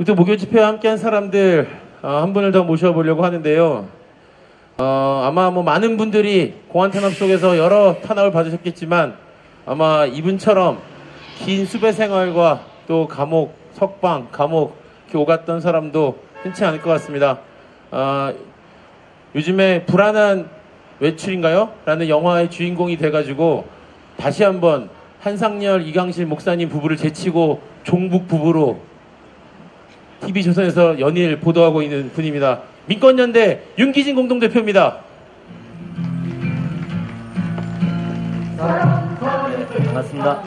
또 목요 집회와 함께한 사람들 한 분을 더 모셔보려고 하는데요. 아마 뭐 많은 분들이 공안 탄압 속에서 여러 탄압을 받으셨겠지만 아마 이분처럼 긴 수배 생활과 또 감옥, 석방, 감옥 이렇게 오갔던 사람도 흔치 않을 것 같습니다. 요즘에 불안한 외출인가요? 라는 영화의 주인공이 돼가지고 다시 한번 한상열, 이강실 목사님 부부를 제치고 종북 부부로 TV조선에서 연일 보도하고 있는 분입니다. 민권연대 윤기진 공동대표입니다. 반갑습니다.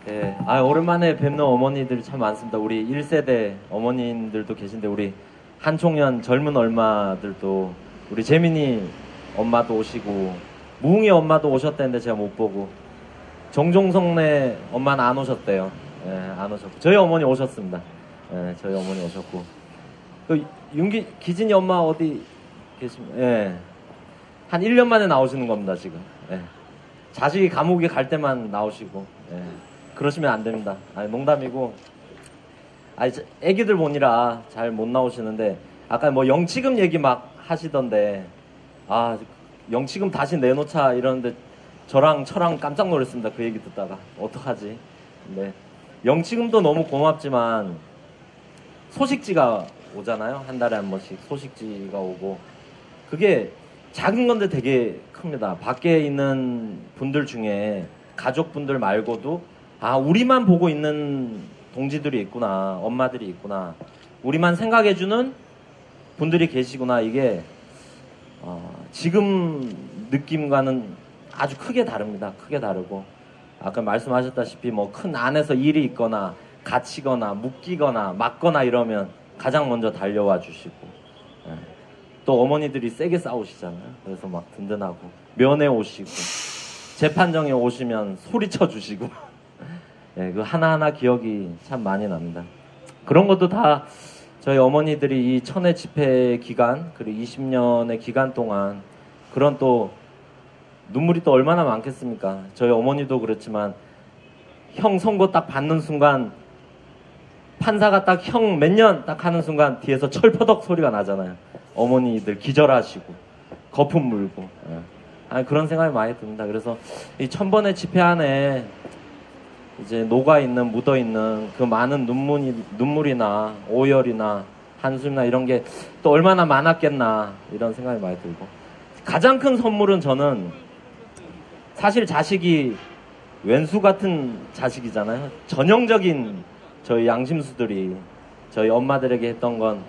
네. 오랜만에 뵙는 어머니들이 참 많습니다. 우리 1세대 어머님들도 계신데 우리 한총련 젊은 얼마들도 우리 재민이 엄마도 오시고 무웅이 엄마도 오셨다는데 제가 못 보고 정종성네 엄마는 안 오셨대요. 안 오셨고 저희 어머니 오셨습니다. 저희 어머니 오셨고 기진이 엄마 어디 계십니까? 한 1년 만에 나오시는 겁니다 지금. 자식이 감옥에 갈 때만 나오시고 그러시면 안 됩니다. 농담이고 애기들 보니라 잘 못 나오시는데 아까 뭐 영치금 얘기 막 하시던데 영치금 다시 내놓자 이러는데 저랑 깜짝 놀랐습니다. 그 얘기 듣다가 어떡하지? 네. 영치금도 너무 고맙지만 소식지가 오잖아요. 한 달에 한 번씩 소식지가 오고 그게 작은 건데 되게 큽니다. 밖에 있는 분들 중에 가족분들 말고도 우리만 보고 있는 동지들이 있구나, 엄마들이 있구나, 우리만 생각해주는 분들이 계시구나. 이게 지금 느낌과는 아주 크게 다릅니다. 크게 다르고 아까 말씀하셨다시피 뭐 큰 안에서 일이 있거나 갇히거나 묶이거나 맞거나 이러면 가장 먼저 달려와 주시고 또 어머니들이 세게 싸우시잖아요. 그래서 막 든든하고 면회 오시고 재판정에 오시면 소리쳐 주시고 그 하나하나 기억이 참 많이 납니다. 그런 것도 다 저희 어머니들이 이 천회 집회 기간 그리고 20년의 기간 동안 그런 또 눈물이 또 얼마나 많겠습니까? 저희 어머니도 그렇지만 형 선고 딱 받는 순간 판사가 딱 형 몇 년 딱 하는 순간 뒤에서 철퍼덕 소리가 나잖아요. 어머니들 기절하시고 거품 물고 그런 생각이 많이 듭니다. 그래서 이 1000번의 집회 안에 이제 녹아있는 묻어있는 그 많은 눈물이나 오열이나 한숨이나 이런 게 또 얼마나 많았겠나 이런 생각이 많이 들고 가장 큰 선물은 저는 사실 자식이 왼수 같은 자식이잖아요. 전형적인 저희 양심수들이 저희 엄마들에게 했던 건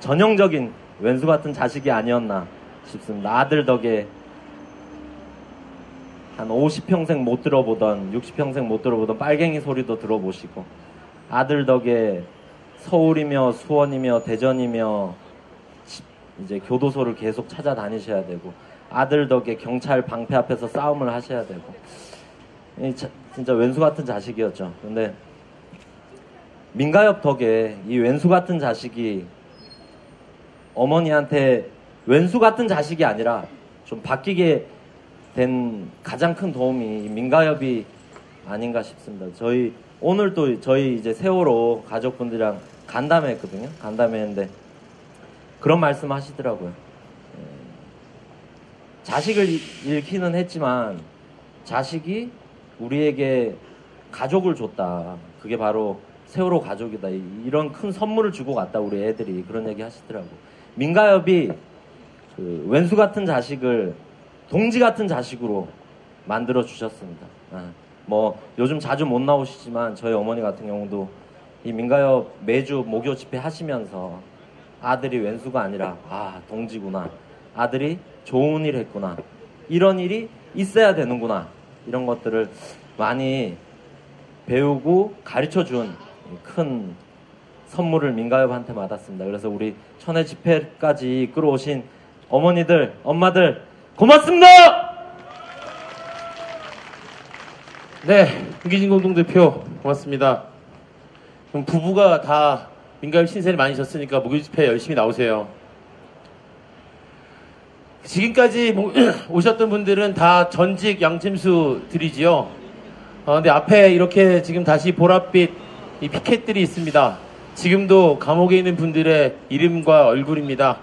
전형적인 왼수 같은 자식이 아니었나 싶습니다. 아들 덕에 한 50평생 못 들어보던 60평생 못 들어보던 빨갱이 소리도 들어보시고 아들 덕에 서울이며 수원이며 대전이며 이제 교도소를 계속 찾아다니셔야 되고 아들 덕에 경찰 방패 앞에서 싸움을 하셔야 되고 진짜 왼수 같은 자식이었죠. 근데 민가협 덕에 이 왼수 같은 자식이 어머니한테 왼수 같은 자식이 아니라 좀 바뀌게 된 가장 큰 도움이 민가협이 아닌가 싶습니다. 오늘 또 저희 이제 세월호 가족분들이랑 간담회 했거든요. 간담회 했는데 그런 말씀 하시더라고요. 자식을 잃기는 했지만 자식이 우리에게 가족을 줬다. 그게 바로 세월호 가족이다. 이런 큰 선물을 주고 갔다. 우리 애들이 그런 얘기 하시더라고요. 민가협이 그 왼수 같은 자식을 동지 같은 자식으로 만들어 주셨습니다. 뭐 요즘 자주 못 나오시지만 저희 어머니 같은 경우도 이 민가협 매주 목요 집회 하시면서 아들이 왼수가 아니라 동지구나, 아들이 좋은 일 했구나, 이런 일이 있어야 되는구나, 이런 것들을 많이 배우고 가르쳐준 큰 선물을 민가협한테 받았습니다. 그래서 우리 천회 집회까지 끌어오신 어머니들, 엄마들 고맙습니다. 네, 윤기진 공동대표 고맙습니다. 그럼 부부가 다 민가협 신세를 많이 졌으니까 목요 집회 열심히 나오세요. 지금까지 오셨던 분들은 다 전직 양심수들이지요. 근데 앞에 이렇게 지금 다시 보랏빛 이 피켓들이 있습니다. 지금도 감옥에 있는 분들의 이름과 얼굴입니다.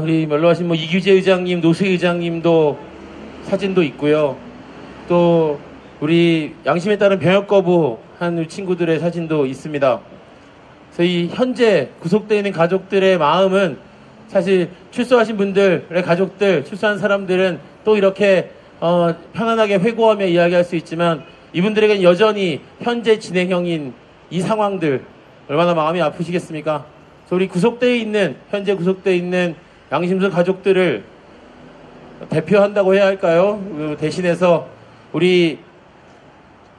우리 멸로하신 이규재 의장님, 노수희 의장님도 사진도 있고요. 또 우리 양심에 따른 병역 거부한 우리 친구들의 사진도 있습니다. 그래서 이 현재 구속되어 있는 가족들의 마음은 사실 출소하신 분들의 가족들, 출소한 사람들은 또 이렇게 편안하게 회고하며 이야기할 수 있지만 이분들에게는 여전히 현재 진행형인 이 상황들 얼마나 마음이 아프시겠습니까? 그래서 우리 현재 구속되어 있는 양심수 가족들을 대표한다고 해야 할까요? 대신해서 우리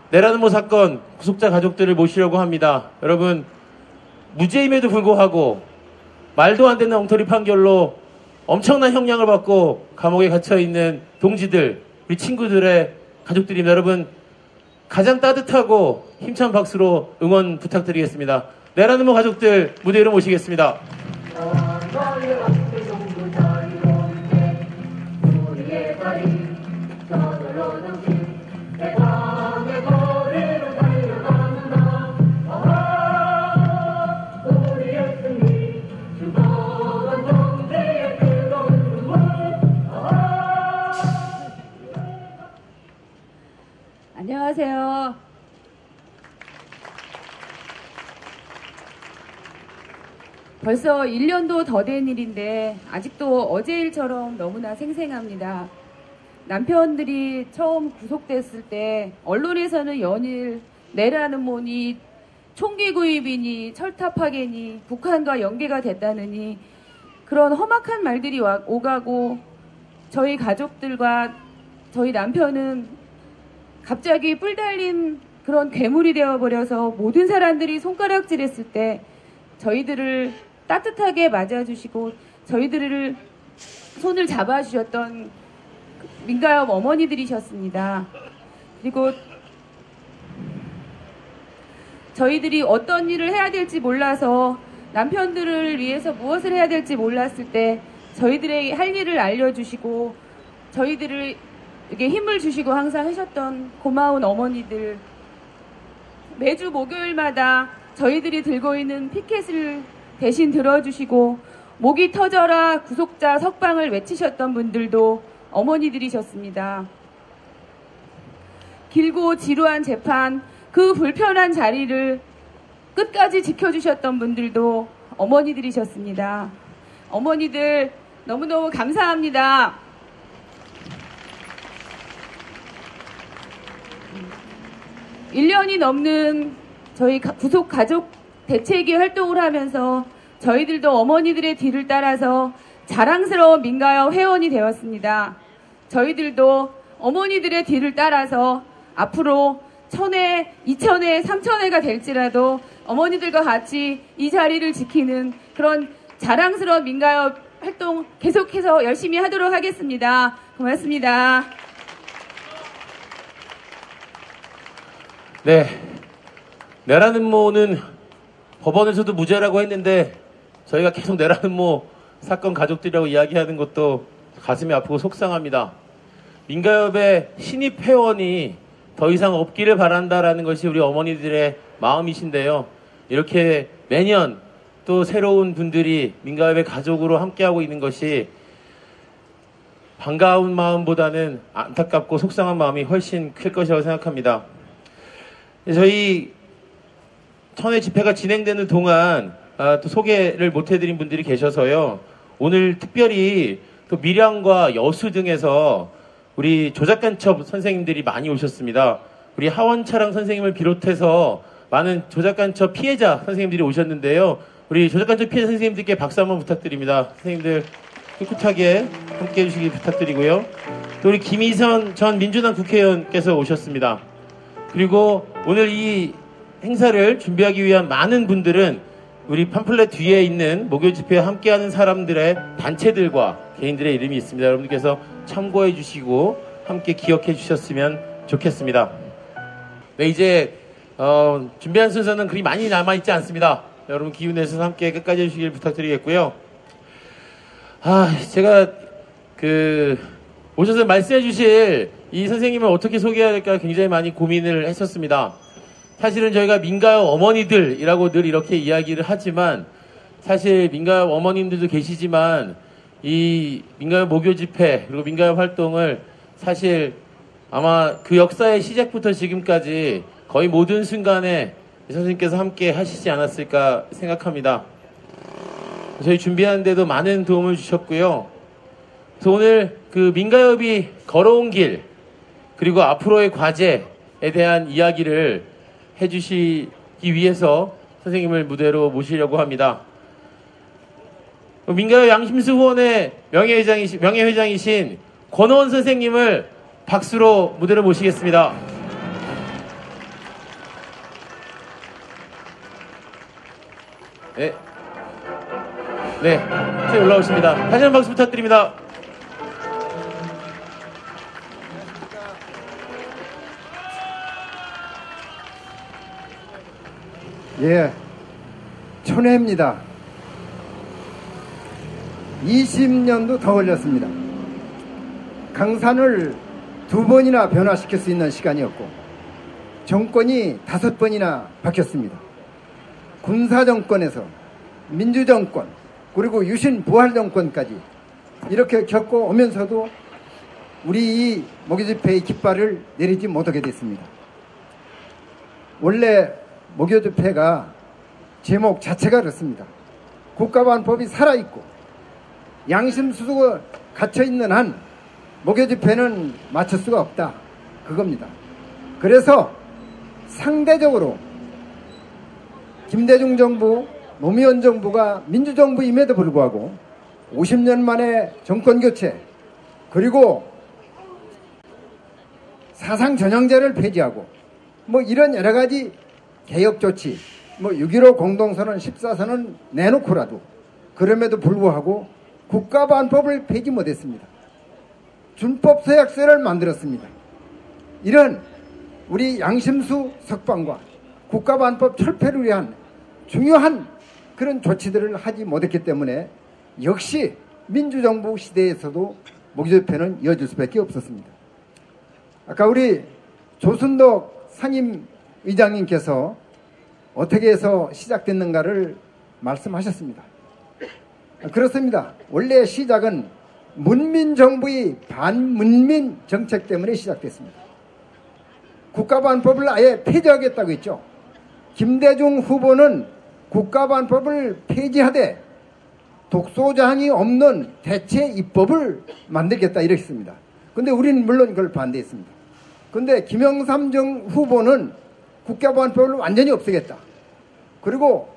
내란음모 사건 구속자 가족들을 모시려고 합니다. 여러분, 무죄임에도 불구하고 말도 안 되는 엉터리 판결로 엄청난 형량을 받고 감옥에 갇혀있는 동지들, 우리 친구들의 가족들입니다. 여러분, 가장 따뜻하고 힘찬 박수로 응원 부탁드리겠습니다. 내란음모 가족들 무대 위로 모시겠습니다. 안녕하세요. 벌써 1년도 더 된 일인데 아직도 어제 일처럼 너무나 생생합니다. 남편들이 처음 구속됐을 때 언론에서는 연일 내란음모니 총기 구입이니 철탑 파괴니 북한과 연계가 됐다느니 그런 험악한 말들이 오가고 저희 가족들과 저희 남편은 갑자기 뿔 달린 그런 괴물이 되어버려서 모든 사람들이 손가락질했을 때 저희들을 따뜻하게 맞아주시고 저희들을 손을 잡아주셨던 민가협 어머니들이셨습니다. 그리고 저희들이 어떤 일을 해야 될지 몰라서 남편들을 위해서 무엇을 해야 될지 몰랐을 때 저희들에게 할 일을 알려주시고 저희들을 이렇게 힘을 주시고 항상 하셨던 고마운 어머니들, 매주 목요일마다 저희들이 들고 있는 피켓을 대신 들어주시고 목이 터져라 구속자 석방을 외치셨던 분들도 어머니들이셨습니다. 길고 지루한 재판, 그 불편한 자리를 끝까지 지켜주셨던 분들도 어머니들이셨습니다. 어머니들 너무너무 감사합니다. 1년이 넘는 저희 구속 가족 대책위 활동을 하면서 저희들도 어머니들의 뒤를 따라서 자랑스러운 민가협 회원이 되었습니다. 저희들도 어머니들의 뒤를 따라서 앞으로 1000회, 2000회, 3000회가 될지라도 어머니들과 같이 이 자리를 지키는 그런 자랑스러운 민가협 활동 계속해서 열심히 하도록 하겠습니다. 고맙습니다. 네, 내란음모는 법원에서도 무죄라고 했는데 저희가 계속 내란음모 사건 가족들이라고 이야기하는 것도 가슴이 아프고 속상합니다. 민가협의 신입 회원이 더 이상 없기를 바란다라는 것이 우리 어머니들의 마음이신데요. 이렇게 매년 또 새로운 분들이 민가협의 가족으로 함께하고 있는 것이 반가운 마음보다는 안타깝고 속상한 마음이 훨씬 클 것이라고 생각합니다. 저희 1000회 집회가 진행되는 동안 또 소개를 못 해드린 분들이 계셔서요. 오늘 특별히 또 밀양과 여수 등에서 우리 조작간첩 선생님들이 많이 오셨습니다. 우리 하원차랑 선생님을 비롯해서 많은 조작간첩 피해자 선생님들이 오셨는데요. 우리 조작간첩 피해자 선생님들께 박수 한번 부탁드립니다. 선생님들 꿋꿋하게 함께 해주시기 부탁드리고요. 또 우리 김희선 전 민주당 국회의원께서 오셨습니다. 그리고 오늘 이 행사를 준비하기 위한 많은 분들은 우리 팜플렛 뒤에 있는 목요 집회에 함께하는 사람들의 단체들과 개인들의 이름이 있습니다. 여러분들께서 참고해 주시고 함께 기억해 주셨으면 좋겠습니다. 네, 이제 준비한 순서는 그리 많이 남아있지 않습니다. 여러분 기운내셔서 함께 끝까지 해주시길 부탁드리겠고요. 제가 오셔서 말씀해 주실 이 선생님을 어떻게 소개해야 될까 굉장히 많이 고민을 했었습니다. 사실은 저희가 민가요 어머니들이라고 늘 이렇게 이야기를 하지만 사실 민가요 어머님들도 계시지만 이 민가요 목요 집회 그리고 민가요 활동을 사실 아마 그 역사의 시작부터 지금까지 거의 모든 순간에 선생님께서 함께 하시지 않았을까 생각합니다. 저희 준비하는데도 많은 도움을 주셨고요. 그래서 오늘 그 민가협이 걸어온 길 그리고 앞으로의 과제에 대한 이야기를 해주시기 위해서 선생님을 무대로 모시려고 합니다. 민가협 양심수 후원의 명예회장이신 권호원 선생님을 박수로 무대로 모시겠습니다. 네. 네. 올라오십니다. 다시 한번 박수 부탁드립니다. 예, 천혜입니다. 20년도 더 걸렸습니다. 강산을 2번이나 변화시킬 수 있는 시간이었고 정권이 5번이나 바뀌었습니다. 군사정권에서 민주정권 그리고 유신 부활정권까지 이렇게 겪고 오면서도 우리 이 목요집회의 깃발을 내리지 못하게 됐습니다. 원래 목요집회가 제목 자체가 그렇습니다. 국가보안법이 살아있고 양심수가 갇혀있는 한 목요집회는 맞출 수가 없다. 그겁니다. 그래서 상대적으로 김대중 정부, 노무현 정부가 민주정부임에도 불구하고 50년 만에 정권교체 그리고 사상전형제를 폐지하고 뭐 이런 여러가지 개혁조치 6.15 공동선언 14선언 내놓고라도 그럼에도 불구하고 국가보안법을 폐지 못했습니다. 준법서약서를 만들었습니다. 이런 우리 양심수 석방과 국가보안법 철폐를 위한 중요한 그런 조치들을 하지 못했기 때문에 역시 민주정부 시대에서도 목요집회는 이어질 수밖에 없었습니다. 아까 우리 조순덕 상임의장님께서 어떻게 해서 시작됐는가를 말씀하셨습니다. 그렇습니다. 원래 시작은 문민정부의 반문민 정책 때문에 시작됐습니다. 국가보안법을 아예 폐지하겠다고 했죠. 김대중 후보는 국가보안법을 폐지하되 독소자항이 없는 대체 입법을 만들겠다 이렇게 했습니다. 근데 우리는 물론 그걸 반대했습니다. 근데 김영삼 후보는 국가보안법을 완전히 없애겠다. 그리고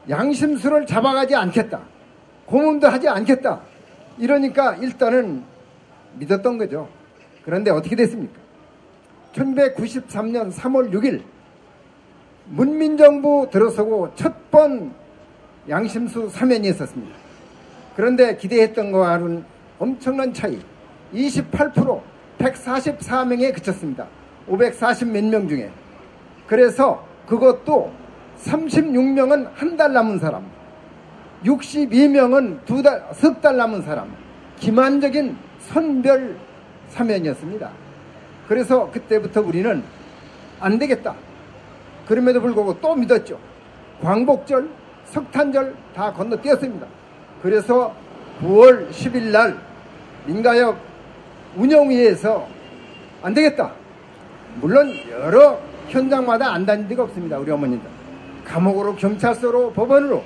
양심수를 잡아가지 않겠다. 고문도 하지 않겠다. 이러니까 일단은 믿었던 거죠. 그런데 어떻게 됐습니까? 1993년 3월 6일 문민정부 들어서고 첫 번 양심수 사면이 있었습니다. 그런데 기대했던 것과는 엄청난 차이 28% 144명에 그쳤습니다. 540몇 명 중에. 그래서 그것도 36명은 한 달 남은 사람 62명은 석 달 남은 사람 기만적인 선별 사면이었습니다. 그래서 그때부터 우리는 안 되겠다. 그럼에도 불구하고 또 믿었죠. 광복절, 석탄절 다 건너뛰었습니다. 그래서 9월 10일 날 민가협 운영위에서 안 되겠다. 물론 여러 현장마다 안 다닌 데가 없습니다. 우리 어머님들. 감옥으로, 경찰서로, 법원으로.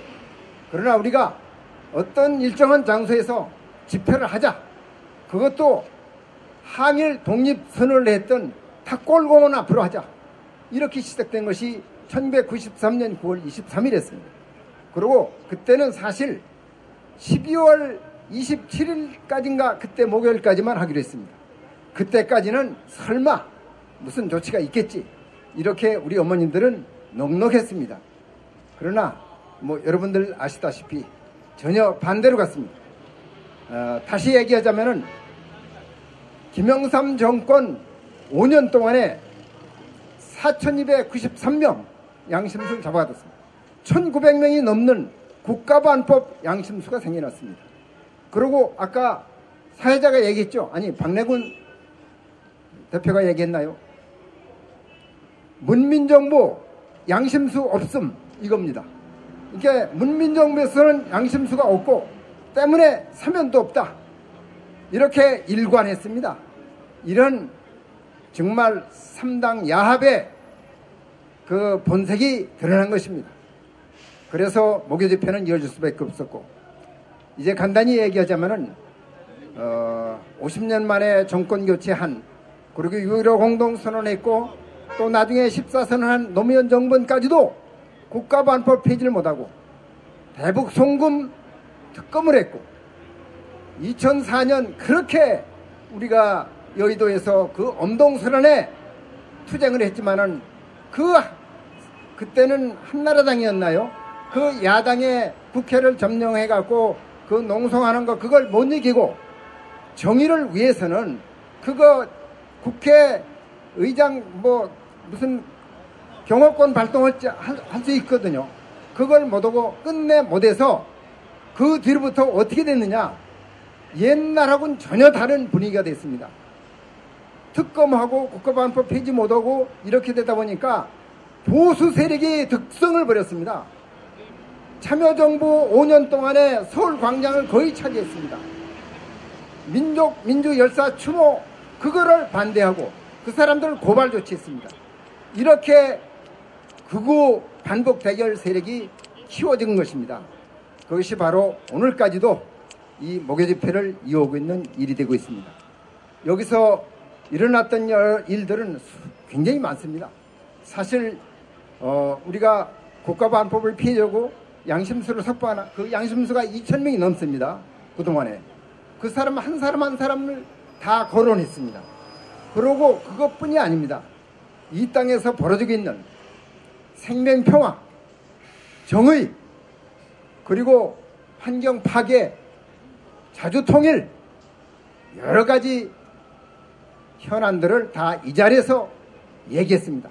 그러나 우리가 어떤 일정한 장소에서 집회를 하자. 그것도 항일 독립선언을 했던 탁골공원 앞으로 하자. 이렇게 시작된 것이 1993년 9월 23일이었습니다. 그리고 그때는 사실 12월 27일까지인가 그때 목요일까지만 하기로 했습니다. 그때까지는 설마 무슨 조치가 있겠지. 이렇게 우리 어머님들은 넉넉했습니다. 그러나 여러분들 아시다시피 전혀 반대로 갔습니다. 다시 얘기하자면은 김영삼 정권 5년 동안에 4,293명 양심수를 잡아갔습니다. 1,900명이 넘는 국가보안법 양심수가 생겨났습니다. 그리고 아까 사회자가 얘기했죠. 아니 박래군 대표가 얘기했나요? 문민정부 양심수 없음 이겁니다. 이게 문민정부에서는 양심수가 없고 때문에 사면도 없다. 이렇게 일관했습니다. 이런 정말 삼당 야합의 그 본색이 드러난 것입니다. 그래서 목요 집회는 이어질 수밖에 없었고, 이제 간단히 얘기하자면은 50년 만에 정권 교체한, 그리고 6.15 공동선언했고 또 나중에 14선언한 노무현 정권까지도 국가보안법 폐지를 못하고 대북 송금 특검을 했고, 2004년 그렇게 우리가 여의도에서 그 엄동선언에 투쟁을 했지만은 그때는 한나라당이었나요? 그 야당의 국회를 점령해갖고 그 농성하는 거 그걸 못 이기고, 정의를 위해서는 그거 국회의장 무슨 경호권 발동할 수 있거든요. 그걸 못하고 끝내 못해서 그 뒤로부터 어떻게 됐느냐, 옛날하고는 전혀 다른 분위기가 됐습니다. 특검하고 국가보안법 폐지 못하고 이렇게 되다 보니까 보수 세력이 득성을 벌였습니다. 참여정부 5년 동안에 서울 광장을 거의 차지했습니다. 민주 열사 추모 그거를 반대하고 그 사람들을 고발 조치했습니다. 이렇게 극우 반복 대결 세력이 키워진 것입니다. 그것이 바로 오늘까지도 이 목요 집회를 이어오고 있는 일이 되고 있습니다. 여기서 일어났던 일들은 굉장히 많습니다. 사실 우리가 국가보안법을 피해자고 양심수를 석방하나, 그 양심수가 2,000명이 넘습니다. 그동안에 그 사람 한 사람을 다 거론했습니다. 그러고 그것뿐이 아닙니다. 이 땅에서 벌어지고 있는 생명평화, 정의, 그리고 환경 파괴, 자주통일, 여러 가지 현안들을 다 이 자리에서 얘기했습니다.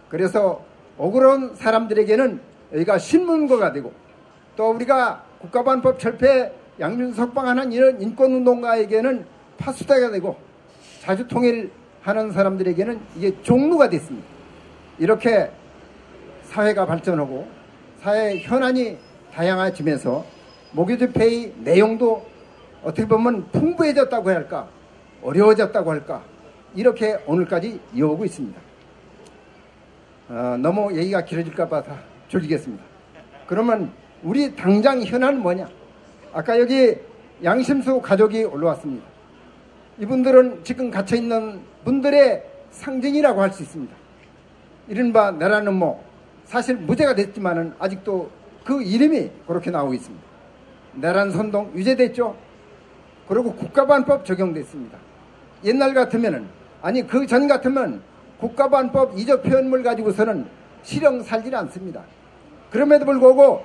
그래서 억울한 사람들에게는 여기가 신문고가 되고, 또 우리가 국가보안법 철폐 양심수 석방하는 이런 인권운동가에게는 파수다가 되고, 자주통일하는 사람들에게는 이게 종루가 됐습니다. 이렇게 사회가 발전하고 사회 현안이 다양해지면서 목요 집회의 내용도 어떻게 보면 풍부해졌다고 해야 할까, 어려워졌다고 할까, 이렇게 오늘까지 이어오고 있습니다. 너무 얘기가 길어질까 봐 다 줄이겠습니다. 그러면 우리 당장 현안은 뭐냐? 아까 여기 양심수 가족이 올라왔습니다. 이분들은 지금 갇혀있는 분들의 상징이라고 할 수 있습니다. 이른바 내라는 모, 사실 무죄가 됐지만은 아직도 그 이름이 그렇게 나오고 있습니다. 내란 선동 유죄됐죠. 그리고 국가보안법 적용됐습니다. 옛날 같으면은, 아니 그 전 같으면 국가보안법 이적 표현물 가지고서는 실형 살지는 않습니다. 그럼에도 불구하고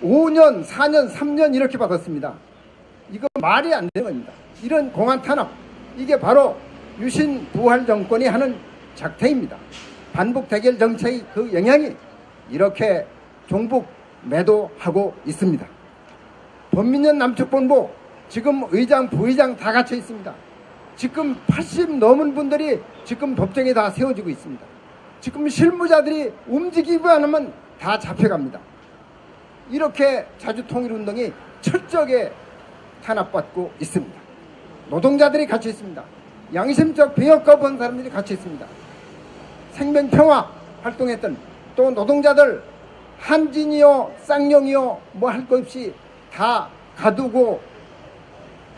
5년, 4년, 3년 이렇게 받았습니다. 이거 말이 안 되는 겁니다. 이런 공안 탄압, 이게 바로 유신 부활 정권이 하는 작태입니다. 반복 대결 정책의 그 영향이 이렇게 종북 매도하고 있습니다. 범민련 남측본부 지금 의장, 부의장 다 갇혀 있습니다. 지금 80 넘은 분들이 지금 법정에 다 세워지고 있습니다. 지금 실무자들이 움직이기만 하면 다 잡혀갑니다. 이렇게 자주통일운동이 철저하게 탄압받고 있습니다. 노동자들이 갇혀 있습니다. 양심적 병역 거부한 사람들이 갇혀 있습니다. 생명평화 활동했던 또 노동자들 한진이요 쌍용이요 뭐 할 것 없이 다 가두고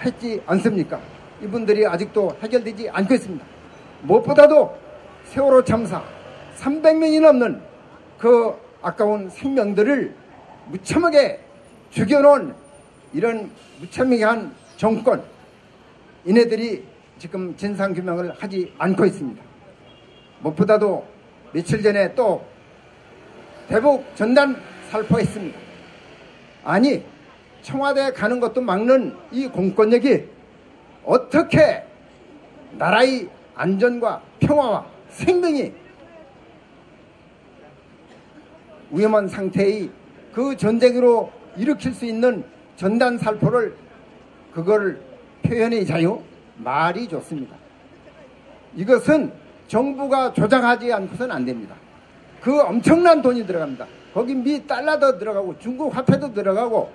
했지 않습니까? 이분들이 아직도 해결되지 않고 있습니다. 무엇보다도 세월호 참사 300명이 넘는 그 아까운 생명들을 무참하게 죽여놓은 이런 무참하한 정권, 이네들이 지금 진상규명을 하지 않고 있습니다. 무엇보다도 며칠 전에 또 대북 전단 살포했습니다. 아니 청와대에 가는 것도 막는 이 공권력이 어떻게 나라의 안전과 평화와 생명이 위험한 상태의 그 전쟁으로 일으킬 수 있는 전단 살포를 그걸 표현의 자유, 말이 좋습니다. 이것은 정부가 조작하지 않고서는 안 됩니다. 그 엄청난 돈이 들어갑니다. 거기 미 달러도 들어가고 중국 화폐도 들어가고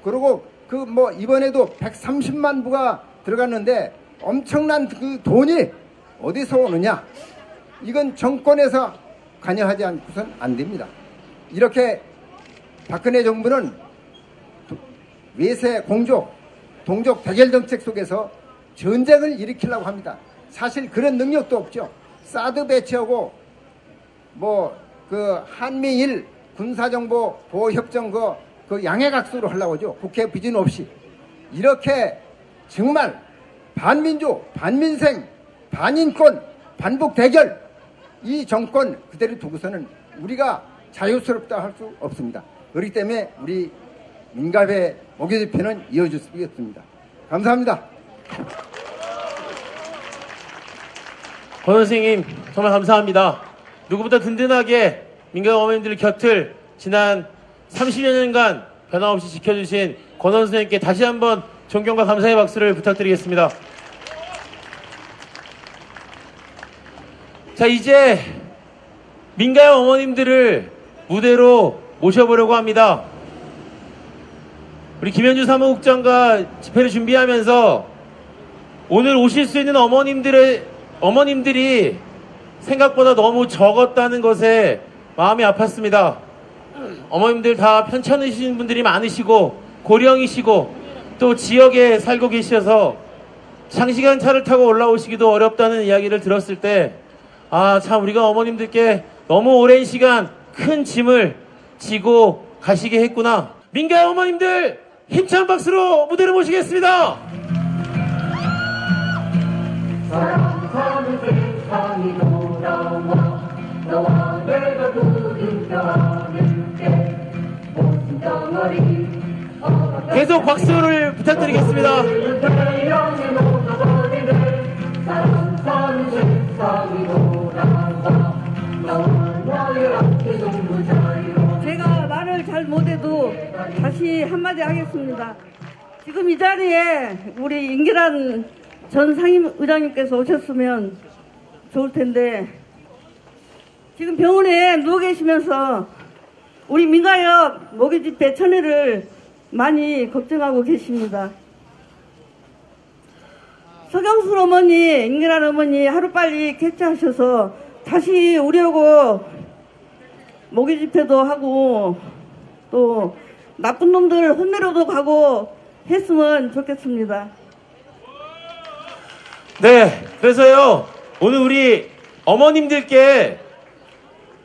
그리고 그 뭐 이번에도 130만 부가 들어갔는데 엄청난 그 돈이 어디서 오느냐? 이건 정권에서 관여하지 않고서는 안 됩니다. 이렇게 박근혜 정부는 외세 공조, 동족 대결 정책 속에서 전쟁을 일으키려고 합니다. 사실 그런 능력도 없죠. 사드 배치하고 뭐 그 한미일 군사정보 보호협정 그 양해각수로 하려고 하죠. 국회 비준 없이. 이렇게 정말 반민주, 반민생, 반인권, 반북 대결 이 정권 그대로 두고서는 우리가 자유스럽다 할 수 없습니다. 그렇기 때문에 우리 민갑의 목요 집회는 이어질 수 있습니다. 감사합니다. 권 선생님 정말 감사합니다. 누구보다 든든하게 민간 어머님들 곁을 지난 30여 년간 변함없이 지켜주신 권 선생님께 다시 한번 존경과 감사의 박수를 부탁드리겠습니다. 자, 이제 민간 어머님들을 무대로 모셔보려고 합니다. 우리 김현주 사무국장과 집회를 준비하면서 오늘 오실 수 있는 어머님들이 생각보다 너무 적었다는 것에 마음이 아팠습니다. 어머님들 다 편찮으신 분들이 많으시고 고령이시고 또 지역에 살고 계셔서 장시간 차를 타고 올라오시기도 어렵다는 이야기를 들었을 때 참 우리가 어머님들께 너무 오랜 시간 큰 짐을 지고 가시게 했구나. 민가의 어머님들 힘찬 박수로 무대로 모시겠습니다. 사랑하는 세상이 돌아와 너와 내가 부른다는 게 모든 덩어리 계속 박수를 부탁드리겠습니다. 제가 말을 잘 못해도 다시 한마디 하겠습니다. 지금 이 자리에 우리 임기란 전 상임의장님께서 오셨으면 좋을 텐데 지금 병원에 누워 계시면서 우리 민가역 모기집회 천회를 많이 걱정하고 계십니다. 서경수 어머니, 임기란 어머니 하루빨리 쾌차하셔서 다시 오려고 모기집회도 하고 또 나쁜 놈들 혼내러도 가고 했으면 좋겠습니다. 네, 그래서요 오늘 우리 어머님들께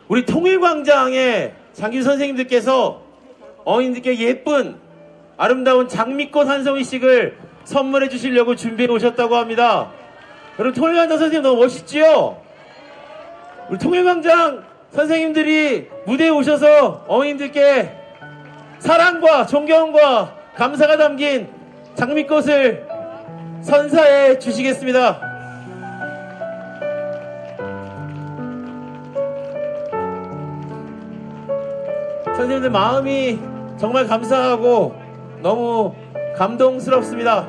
우리 통일광장에 장규 선생님들께서 어머님들께 예쁜 아름다운 장미꽃 한 송이씩을 선물해 주시려고 준비해 오셨다고 합니다. 여러분 통일광장 선생님 너무 멋있지요? 우리 통일광장 선생님들이 무대에 오셔서 어머님들께 사랑과 존경과 감사가 담긴 장미꽃을 선사해 주시겠습니다. 선생님들 마음이 정말 감사하고 너무 감동스럽습니다.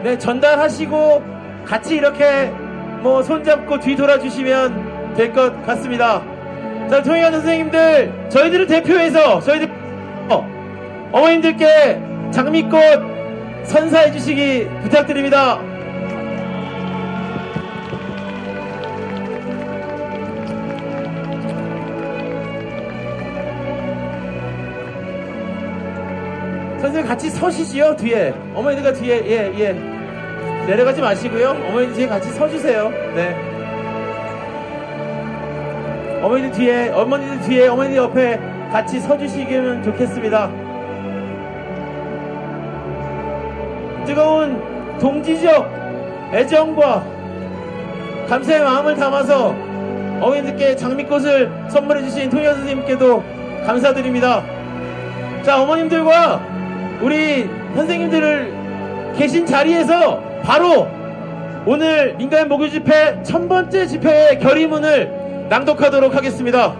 네, 전달하시고 같이 이렇게 뭐 손잡고 뒤돌아 주시면 될 것 같습니다. 자, 통일관 선생님들, 저희들을 대표해서 저희들 어머님들께 장미꽃 선사해 주시기 부탁드립니다. 선생님 같이 서시지요, 뒤에. 어머니들과 뒤에, 예. 내려가지 마시고요. 어머니들 뒤에 같이 서주세요. 네. 어머니들 뒤에, 어머니들 옆에 같이 서주시면 좋겠습니다. 뜨거운 동지적 애정과 감사의 마음을 담아서 어머니들께 장미꽃을 선물해주신 통일관 선생님께도 감사드립니다. 자, 어머님들과 우리 선생님들을 계신 자리에서 바로 오늘 민간 목요 집회 1000번째 집회의 결의문을 낭독하도록 하겠습니다.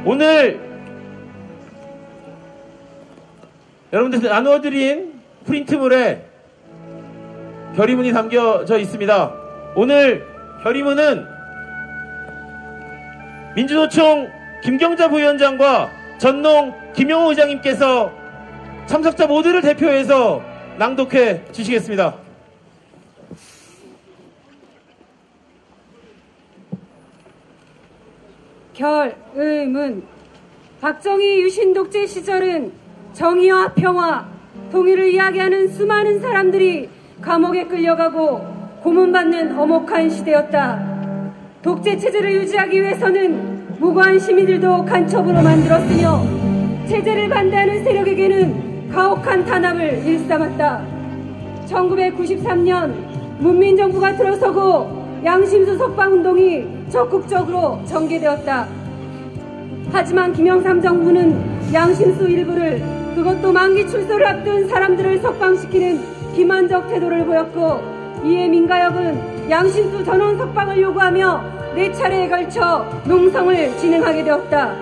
오늘 여러분들 나누어드린 프린트물에 결의문이 담겨져 있습니다. 오늘 결의문은 민주노총 김경자 부위원장과 전농 김용호 의장님께서 참석자 모두를 대표해서 낭독해 주시겠습니다. 결의문. 박정희 유신 독재 시절은 정의와 평화, 통일을 이야기하는 수많은 사람들이 감옥에 끌려가고 고문받는 엄혹한 시대였다. 독재 체제를 유지하기 위해서는 무고한 시민들도 간첩으로 만들었으며 체제를 반대하는 세력에게는 가혹한 탄압을 일삼았다. 1993년 문민정부가 들어서고 양심수 석방운동이 적극적으로 전개되었다. 하지만 김영삼 정부는 양심수 일부를, 그것도 만기 출소를 앞둔 사람들을 석방시키는 기만적 태도를 보였고, 이에 민가협은 양심수 전원 석방을 요구하며 4차례에 걸쳐 농성을 진행하게 되었다.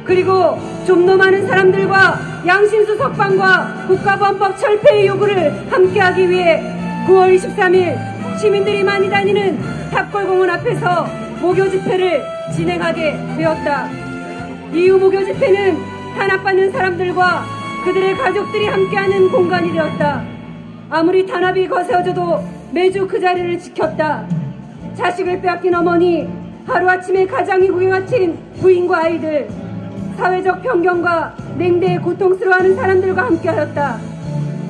그리고 좀 더 많은 사람들과 양심수 석방과 국가보안법 철폐의 요구를 함께하기 위해 9월 23일 시민들이 많이 다니는 탑골공원 앞에서 목요 집회를 진행하게 되었다. 이후 목요 집회는 탄압받는 사람들과 그들의 가족들이 함께하는 공간이 되었다. 아무리 탄압이 거세져도 매주 그 자리를 지켰다. 자식을 빼앗긴 어머니, 하루아침에 가장이 구겨 갇힌 부인과 아이들, 사회적 편견과 냉대에 고통스러워하는 사람들과 함께하였다.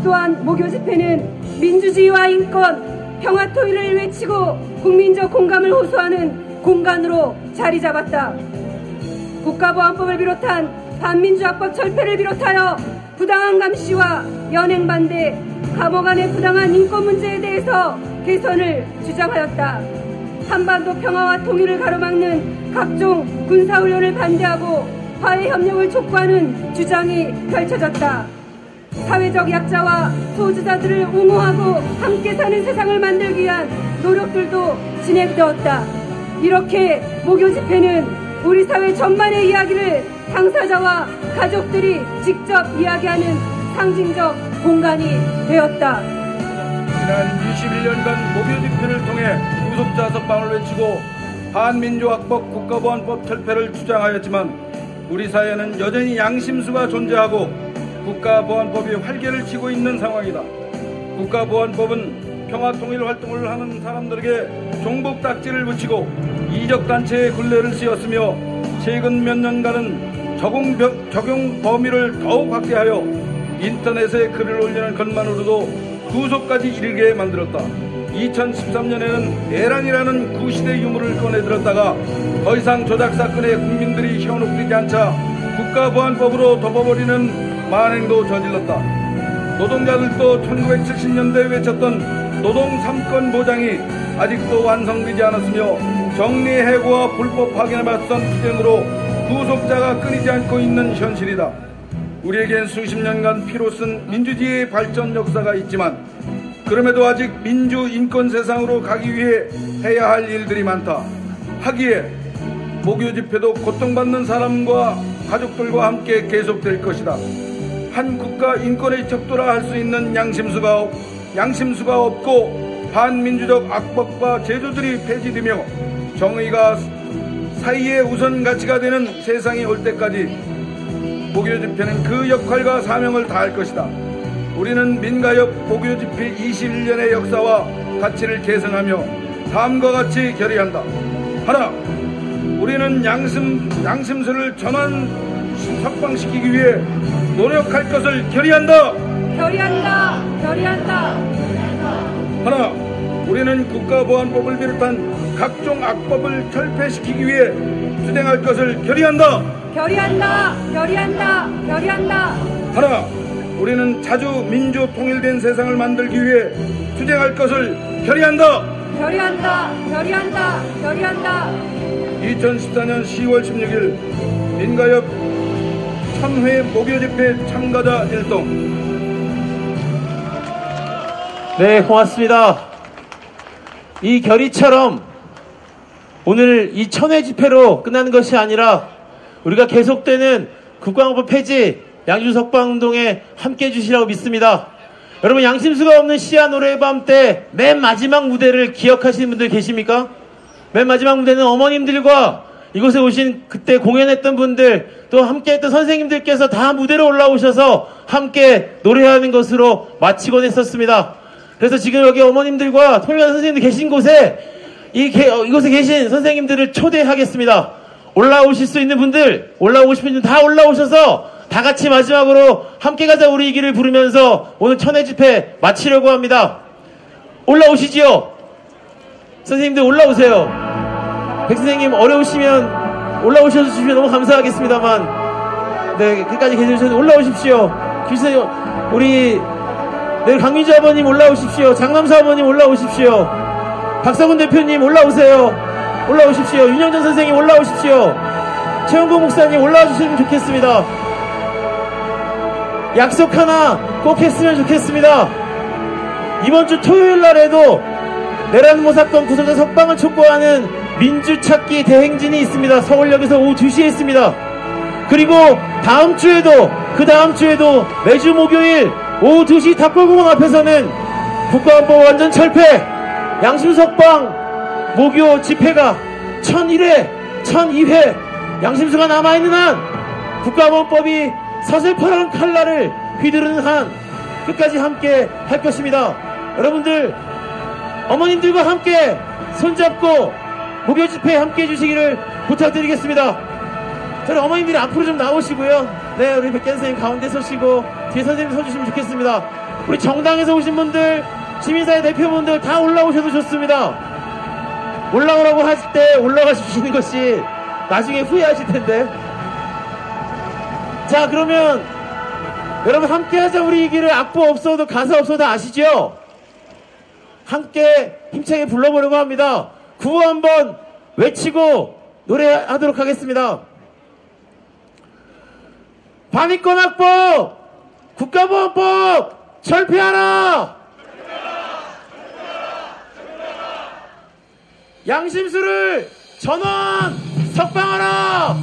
또한 목요 집회는 민주주의와 인권, 평화 토일을 외치고 국민적 공감을 호소하는 공간으로 자리 잡았다. 국가보안법을 비롯한 반민주학법 철폐를 비롯하여 부당한 감시와 연행 반대, 감옥 안의 부당한 인권 문제에 대해서 개선을 주장하였다. 한반도 평화와 통일을 가로막는 각종 군사훈련을 반대하고 화해 협력을 촉구하는 주장이 펼쳐졌다. 사회적 약자와 소수자들을 옹호하고 함께 사는 세상을 만들기 위한 노력들도 진행되었다. 이렇게 목요 집회는 우리 사회 전반의 이야기를 당사자와 가족들이 직접 이야기하는 상징적 공간이 되었다. 지난 21년간 목요 집회를 통해 구속자 석방을 외치고 반민주학법 국가보안법 철폐를 주장하였지만 우리 사회는 여전히 양심수가 존재하고 국가보안법이 활개를 치고 있는 상황이다. 국가보안법은 평화통일 활동을 하는 사람들에게 종북 딱지를 붙이고 이적단체의 굴레를 씌웠으며 최근 몇 년간은 적용 범위를 더욱 확대하여 인터넷에 글을 올리는 것만으로도 구속까지 이르게 만들었다. 2013년에는 내란이라는 구시대 유물을 꺼내들었다가 더 이상 조작 사건에 국민들이 현혹되지 않자 국가보안법으로 덮어버리는 만행도 저질렀다. 노동자들도 1970년대에 외쳤던 노동 3권 보장이 아직도 완성되지 않았으며 정리해고와 불법 파견에 맞선 투쟁으로 구속자가 끊이지 않고 있는 현실이다. 우리에겐 수십 년간 피로 쓴 민주주의의 발전 역사가 있지만 그럼에도 아직 민주 인권 세상으로 가기 위해 해야 할 일들이 많다. 하기에 목요 집회도 고통받는 사람과 가족들과 함께 계속될 것이다. 한 국가 인권의 척도라 할 수 있는 양심수가 없고 반민주적 악법과 제도들이 폐지되며 정의가 사이의 우선 가치가 되는 세상이 올 때까지 목요 집회는 그 역할과 사명을 다할 것이다. 우리는 민가협 목요 집회 21년의 역사와 가치를 계승하며 다음과 같이 결의한다. 하나, 우리는 양심수를 전원 석방시키기 위해 노력할 것을 결의한다. 결의한다. 하나, 우리는 국가보안법을 비롯한 각종 악법을 철폐시키기 위해 투쟁할 것을 결의한다. 결의한다. 하나, 우리는 자주 민주 통일된 세상을 만들기 위해 투쟁할 것을 결의한다. 2014년 10월 16일 민가협 1000회 목요 집회 참가자 일동. 네, 고맙습니다. 이 결의처럼 오늘 이 1000회 집회로 끝나는 것이 아니라 우리가 계속되는 국가보안법 폐지, 양심수 석방운동에 함께 해주시라고 믿습니다. 여러분, 양심수가 없는 시야 노래의 밤 때 맨 마지막 무대를 기억하시는 분들 계십니까? 맨 마지막 무대는 어머님들과 이곳에 오신 그때 공연했던 분들, 또 함께했던 선생님들께서 다 무대로 올라오셔서 함께 노래하는 것으로 마치곤 했었습니다. 그래서 지금 여기 어머님들과 통일관 선생님들 계신 곳에 이곳에 계신 선생님들을 초대하겠습니다. 올라오실 수 있는 분들, 올라오고 싶은 분들 다 올라오셔서 다 같이 마지막으로 함께 가자 우리 이 길을 부르면서 오늘 천회 집회 마치려고 합니다. 올라오시지요? 선생님들 올라오세요. 백 선생님 어려우시면 올라오셔서 주시면 너무 감사하겠습니다만, 네, 끝까지 계셔주셔서 올라오십시오. 길선생님, 우리 네, 강민주 아버님 올라오십시오. 장남사 아버님 올라오십시오. 박사군 대표님 올라오세요. 올라오십시오. 윤영전 선생님 올라오십시오. 최영국 목사님 올라와 주시면 좋겠습니다. 약속 하나 꼭 했으면 좋겠습니다. 이번 주 토요일 날에도 내란모 사건 구성자 석방을 촉구하는 민주찾기 대행진이 있습니다. 서울역에서 오후 2시에 있습니다. 그리고 다음 주에도, 그 다음 주에도 매주 목요일 오후 2시 탑골공원 앞에서는 국가안보 완전 철폐 양심석방 모교 집회가 1001회 1002회 양심수가 남아있는 한, 국가안보법이 서슬퍼런 칼날을 휘두르는 한 끝까지 함께 할 것입니다. 여러분들, 어머님들과 함께 손잡고 목요 집회에 함께 해주시기를 부탁드리겠습니다. 저는 어머님들이 앞으로 좀 나오시고요. 네, 우리 백현 선생님 가운데 서시고 뒤에 선생님 서주시면 좋겠습니다. 우리 정당에서 오신 분들, 시민사회 대표분들 다 올라오셔도 좋습니다. 올라오라고 하실 때 올라가시는 것이 나중에 후회하실 텐데. 자, 그러면 여러분 함께 하자 우리 이 길을 악보 없어도 가사 없어도 아시죠? 함께 힘차게 불러보려고 합니다. 구호 한번 외치고 노래하도록 하겠습니다. 반위권 악법, 국가보안법 철폐하라! 양심수를 전원 석방하라!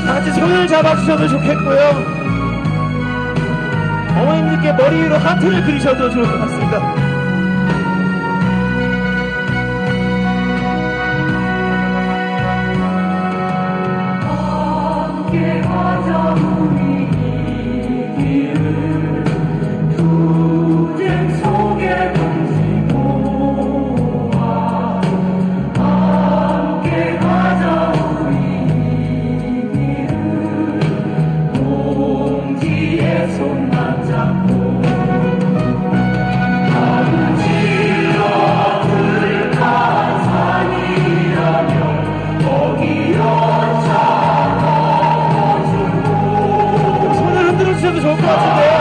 다같이 손을 잡아주셔도 좋겠고요. 어머님들께 머리 위로 하트를 그리셔도 좋을 것 같습니다. 함께 가자 우리 이 길을, 투쟁 속에 동지고 함께 가자 우리 이 길을, 동지의 손만 잡고 주셔도 좋을 것 같은데요.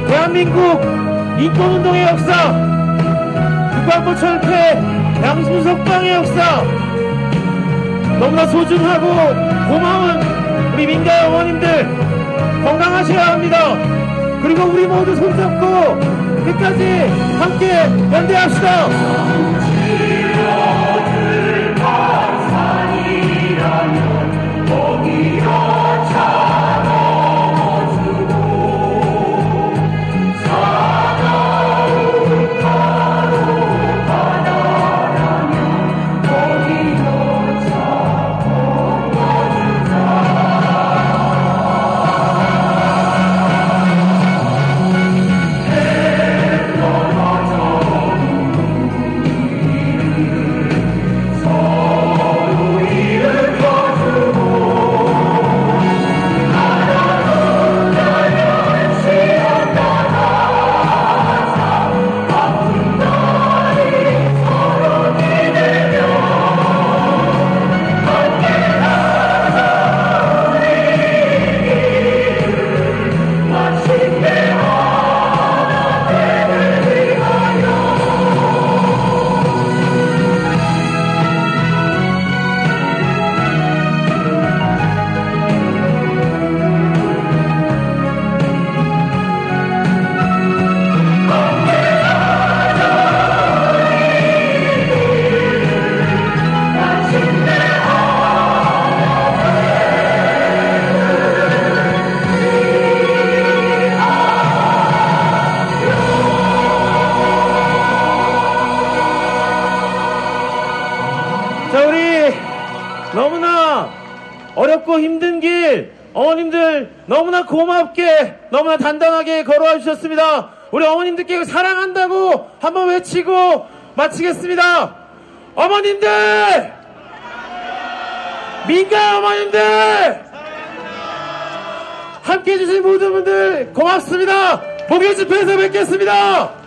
대한민국 인권운동의 역사, 국가안보 철폐, 양심수 석방의 역사, 너무나 소중하고 고마운 우리 민가의 어머님들 건강하셔야 합니다. 그리고 우리 모두 손잡고 끝까지 함께 연대합시다. 어렵고 힘든 길 어머님들 너무나 고맙게 너무나 단단하게 걸어와 주셨습니다. 우리 어머님들께 사랑한다고 한번 외치고 마치겠습니다. 어머님들! 민간 어머님들! 함께 해주신 모든 분들 고맙습니다. 목요 집회에서 뵙겠습니다.